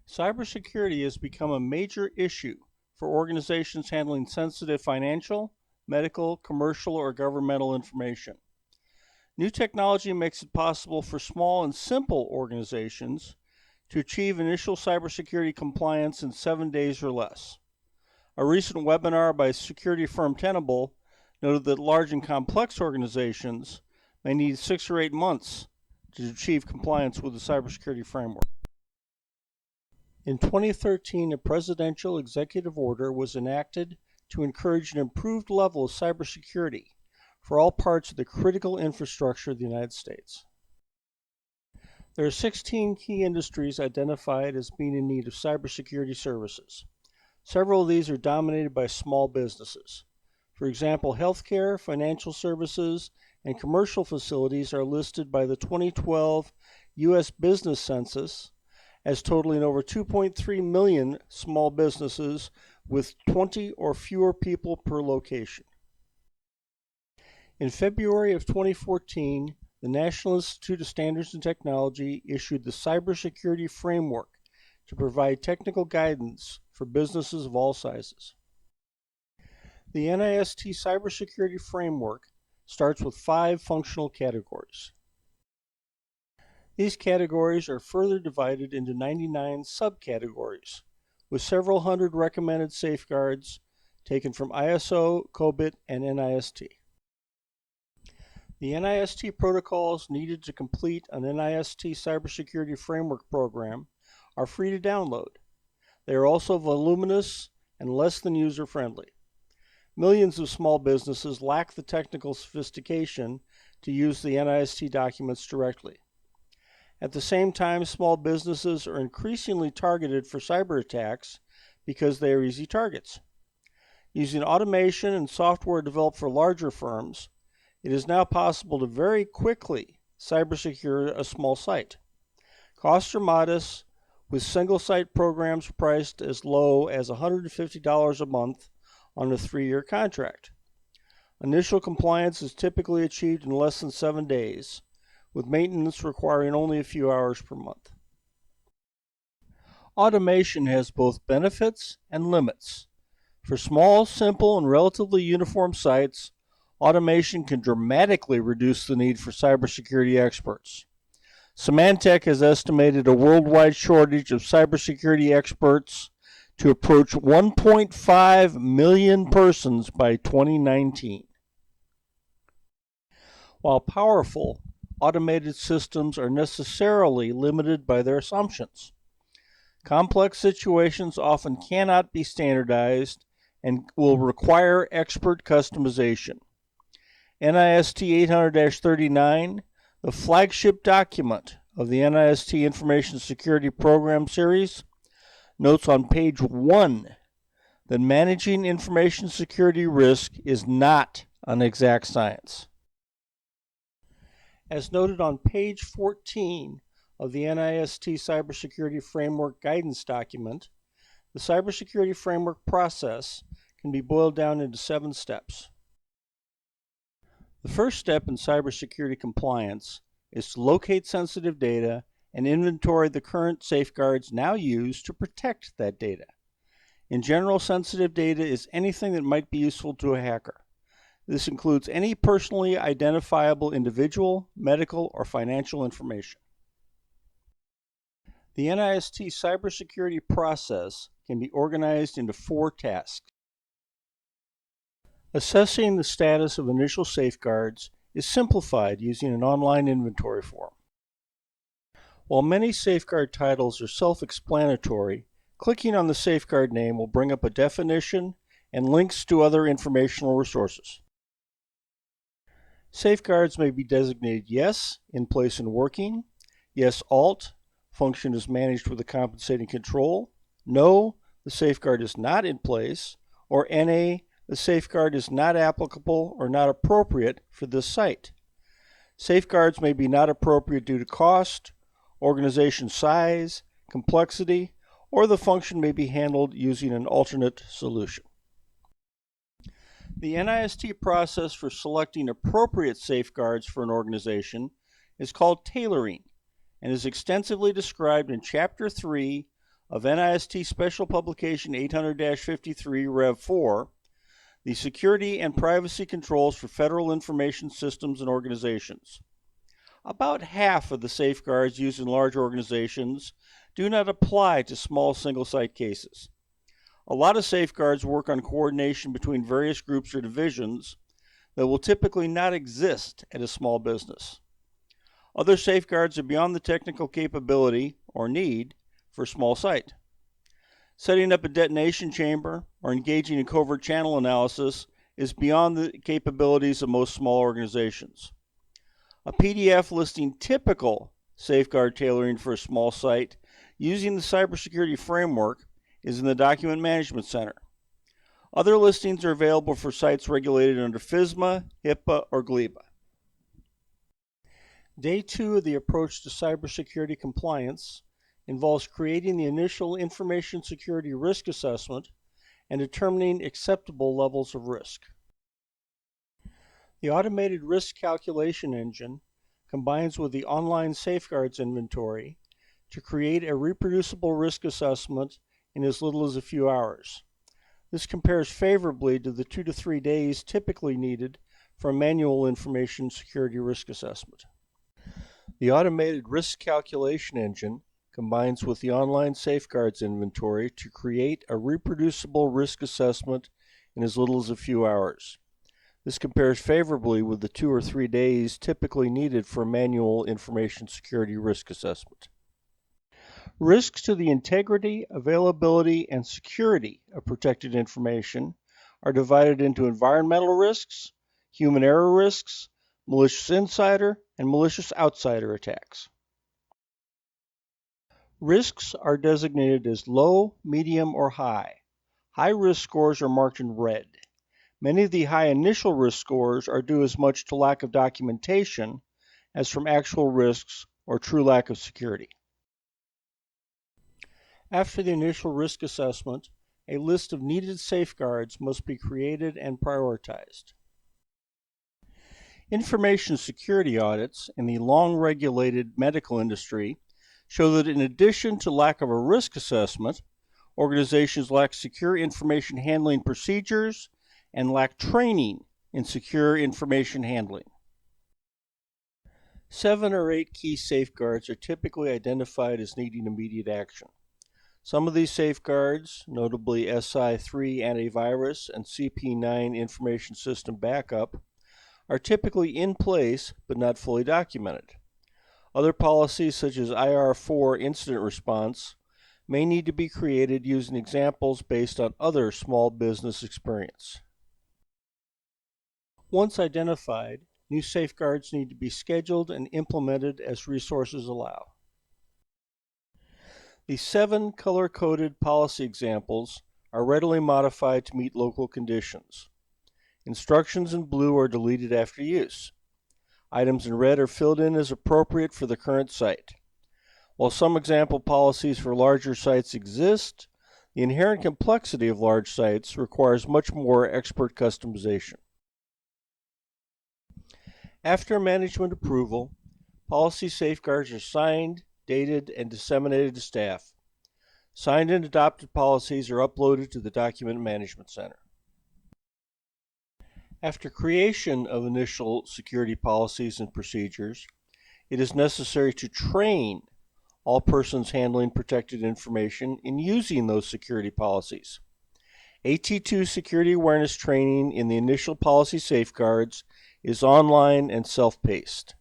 Cybersecurity has become a major issue for organizations handling sensitive financial, medical, commercial, or governmental information. New technology makes it possible for small and simple organizations to achieve initial cybersecurity compliance in 7 days or less. A recent webinar by security firm Tenable noted that large and complex organizations may need 6 or 8 months to achieve compliance with the cybersecurity framework. In 2013, a presidential executive order was enacted to encourage an improved level of cybersecurity for all parts of the critical infrastructure of the United States. There are 16 key industries identified as being in need of cybersecurity services. Several of these are dominated by small businesses. For example, healthcare, financial services, and commercial facilities are listed by the 2012 U.S. Business Census as totaling over 2.3 million small businesses with 20 or fewer people per location. In February of 2014, the National Institute of Standards and Technology issued the Cybersecurity Framework to provide technical guidance for businesses of all sizes. The NIST Cybersecurity Framework starts with 5 functional categories. These categories are further divided into 99 subcategories, with several hundred recommended safeguards taken from ISO, COBIT, and NIST. The NIST protocols needed to complete an NIST Cybersecurity Framework program are free to download. They are also voluminous and less than user-friendly. Millions of small businesses lack the technical sophistication to use the NIST documents directly. At the same time, small businesses are increasingly targeted for cyber attacks because they are easy targets. Using automation and software developed for larger firms, it is now possible to very quickly cybersecure a small site. Costs are modest, with single-site programs priced as low as $150 a month on a 3-year contract. Initial compliance is typically achieved in less than 7 days, with maintenance requiring only a few hours per month. Automation has both benefits and limits. For small, simple, and relatively uniform sites, automation can dramatically reduce the need for cybersecurity experts. Symantec has estimated a worldwide shortage of cybersecurity experts to approach 1.5 million persons by 2019. While powerful, automated systems are necessarily limited by their assumptions. Complex situations often cannot be standardized and will require expert customization. NIST 800-39, the flagship document of the NIST Information Security Program Series, notes on page 1 that managing information security risk is not an exact science. As noted on page 14 of the NIST Cybersecurity Framework Guidance document, the cybersecurity framework process can be boiled down into 7 steps. The first step in cybersecurity compliance is to locate sensitive data and inventory the current safeguards now used to protect that data. In general, sensitive data is anything that might be useful to a hacker. This includes any personally identifiable individual, medical, or financial information. The NIST cybersecurity process can be organized into 4 tasks. Assessing the status of initial safeguards is simplified using an online inventory form. While many safeguard titles are self-explanatory, clicking on the safeguard name will bring up a definition and links to other informational resources. Safeguards may be designated Yes, in place and working, Yes Alt, function is managed with a compensating control, No, the safeguard is not in place, or NA, the safeguard is not applicable or not appropriate for this site. Safeguards may be not appropriate due to cost, organization size, complexity, or the function may be handled using an alternate solution. The NIST process for selecting appropriate safeguards for an organization is called tailoring and is extensively described in Chapter 3 of NIST Special Publication 800-53 Rev 4, the Security and Privacy Controls for Federal Information Systems and Organizations. About half of the safeguards used in large organizations do not apply to small single-site cases. A lot of safeguards work on coordination between various groups or divisions that will typically not exist at a small business. Other safeguards are beyond the technical capability or need for a small site. Setting up a detonation chamber or engaging in covert channel analysis is beyond the capabilities of most small organizations. A PDF listing typical safeguard tailoring for a small site using the cybersecurity framework is in the Document Management Center. Other listings are available for sites regulated under FISMA, HIPAA, or GLIBA. Day 2 of the approach to cybersecurity compliance involves creating the initial information security risk assessment and determining acceptable levels of risk. The automated risk calculation engine combines with the online safeguards inventory to create a reproducible risk assessment in as little as a few hours. This compares favorably to the 2 to 3 days typically needed for a manual information security risk assessment. The automated risk calculation engine combines with the online safeguards inventory to create a reproducible risk assessment in as little as a few hours. This compares favorably with the 2 or 3 days typically needed for a manual information security risk assessment. Risks to the integrity, availability, and security of protected information are divided into environmental risks, human error risks, malicious insider, and malicious outsider attacks. Risks are designated as low, medium, or high. High risk scores are marked in red. Many of the high initial risk scores are due as much to lack of documentation as from actual risks or true lack of security. After the initial risk assessment, a list of needed safeguards must be created and prioritized. Information security audits in the long-regulated medical industry show that in addition to lack of a risk assessment, organizations lack secure information handling procedures and lack training in secure information handling. 7 or 8 key safeguards are typically identified as needing immediate action. Some of these safeguards, notably SI3 antivirus and CP9 information system backup, are typically in place but not fully documented. Other policies such as IR4 incident response may need to be created using examples based on other small business experience. Once identified, new safeguards need to be scheduled and implemented as resources allow. The 7 color-coded policy examples are readily modified to meet local conditions. Instructions in blue are deleted after use. Items in red are filled in as appropriate for the current site. While some example policies for larger sites exist, the inherent complexity of large sites requires much more expert customization. After management approval, policy safeguards are signed, dated, and disseminated to staff. Signed and adopted policies are uploaded to the Document Management Center. After creation of initial security policies and procedures, it is necessary to train all persons handling protected information in using those security policies. AT2 security awareness training in the initial policy safeguards is online and self-paced.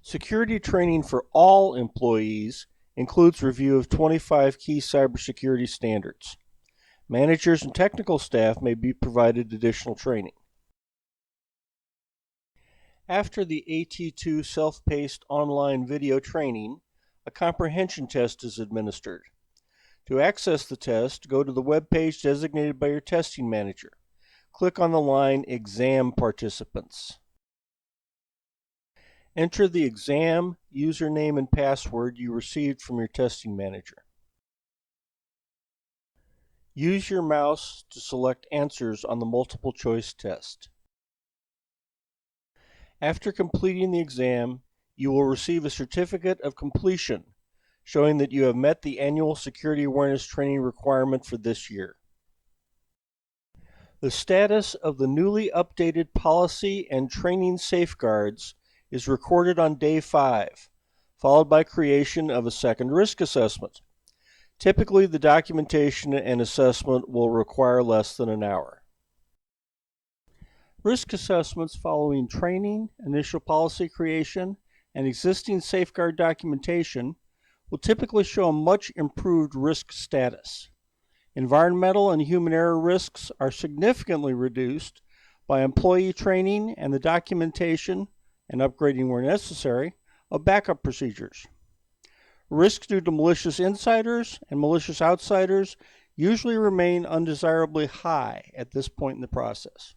Security training for all employees includes review of 25 key cybersecurity standards. Managers and technical staff may be provided additional training. After the AT2 self-paced online video training, a comprehension test is administered. To access the test, go to the web page designated by your testing manager. Click on the line Exam Participants. Enter the exam username and password you received from your testing manager. Use your mouse to select answers on the multiple choice test. After completing the exam, you will receive a certificate of completion showing that you have met the annual security awareness training requirement for this year. The status of the newly updated policy and training safeguards is recorded on day 5, followed by creation of a second risk assessment. Typically, the documentation and assessment will require less than an hour. Risk assessments following training, initial policy creation, and existing safeguard documentation will typically show a much improved risk status. Environmental and human error risks are significantly reduced by employee training and the documentation, and upgrading where necessary, of backup procedures. Risks due to malicious insiders and malicious outsiders usually remain undesirably high at this point in the process.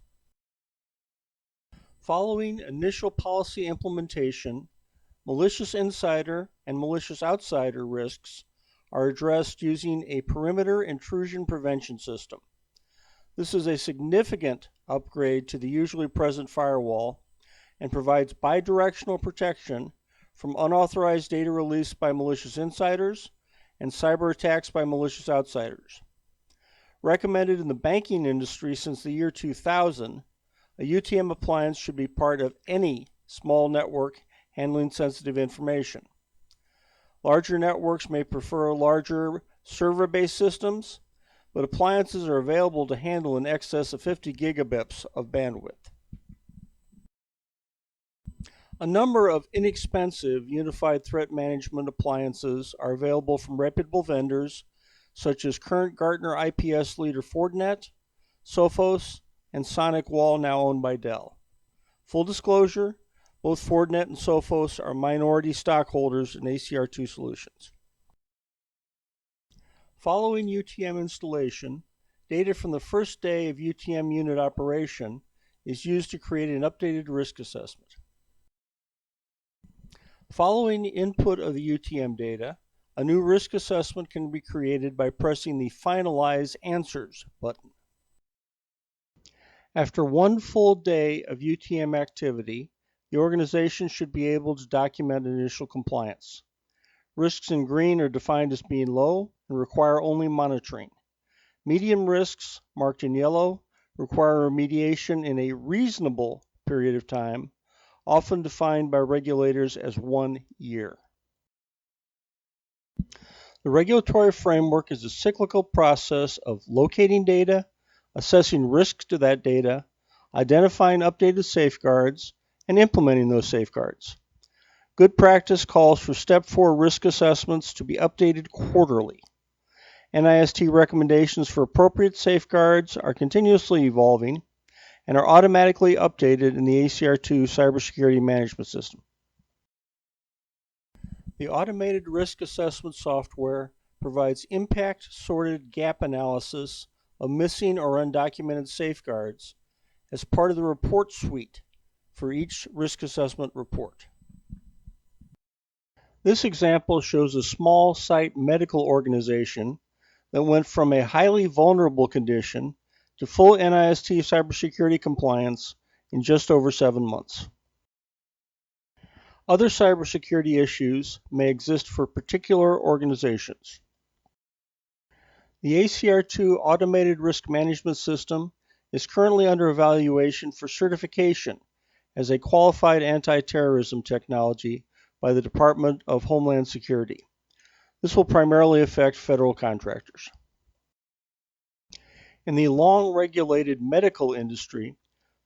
Following initial policy implementation, malicious insider and malicious outsider risks are addressed using a perimeter intrusion prevention system. This is a significant upgrade to the usually present firewall and provides bidirectional protection from unauthorized data released by malicious insiders and cyber attacks by malicious outsiders. Recommended in the banking industry since the year 2000, a UTM appliance should be part of any small network handling sensitive information. Larger networks may prefer larger server-based systems, but appliances are available to handle in excess of 50 gigabits of bandwidth. A number of inexpensive unified threat management appliances are available from reputable vendors such as current Gartner IPS leader Fortinet, Sophos, and Sonic Wall, now owned by Dell. Full disclosure, both Fortinet and Sophos are minority stockholders in ACR2 Solutions. Following UTM installation, data from the first day of UTM unit operation is used to create an updated risk assessment. Following the input of the UTM data, a new risk assessment can be created by pressing the Finalize Answers button. After one full day of UTM activity, the organization should be able to document initial compliance. Risks in green are defined as being low and require only monitoring. Medium risks, marked in yellow, require remediation in a reasonable period of time, often defined by regulators as 1 year. The regulatory framework is a cyclical process of locating data, assessing risks to that data, identifying updated safeguards, and implementing those safeguards. Good practice calls for Step 4 risk assessments to be updated quarterly. NIST recommendations for appropriate safeguards are continuously evolving and are automatically updated in the ACR2 Cybersecurity Management System. The automated risk assessment software provides impact-sorted gap analysis of missing or undocumented safeguards as part of the report suite for each risk assessment report. This example shows a small site medical organization that went from a highly vulnerable condition to full NIST cybersecurity compliance in just over 7 months. Other cybersecurity issues may exist for particular organizations. The ACR2 Automated Risk Management System is currently under evaluation for certification as a qualified anti-terrorism technology by the Department of Homeland Security. This will primarily affect federal contractors. In the long-regulated medical industry,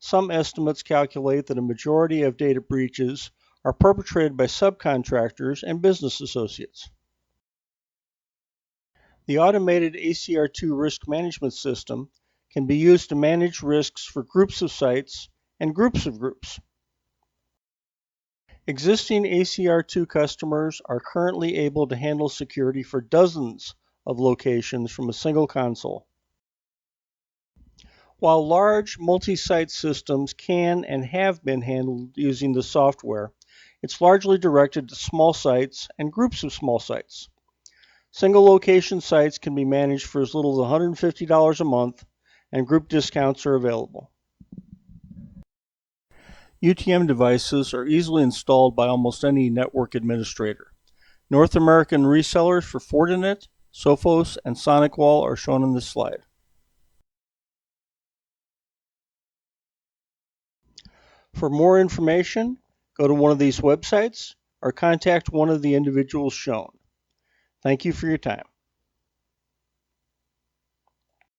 some estimates calculate that a majority of data breaches are perpetrated by subcontractors and business associates. The automated ACR2 risk management system can be used to manage risks for groups of sites and groups of groups. Existing ACR2 customers are currently able to handle security for dozens of locations from a single console. While large multi-site systems can and have been handled using the software, it's largely directed to small sites and groups of small sites. Single location sites can be managed for as little as $150 a month, and group discounts are available. UTM devices are easily installed by almost any network administrator. North American resellers for Fortinet, Sophos, and SonicWall are shown in this slide. For more information, go to one of these websites or contact one of the individuals shown. Thank you for your time.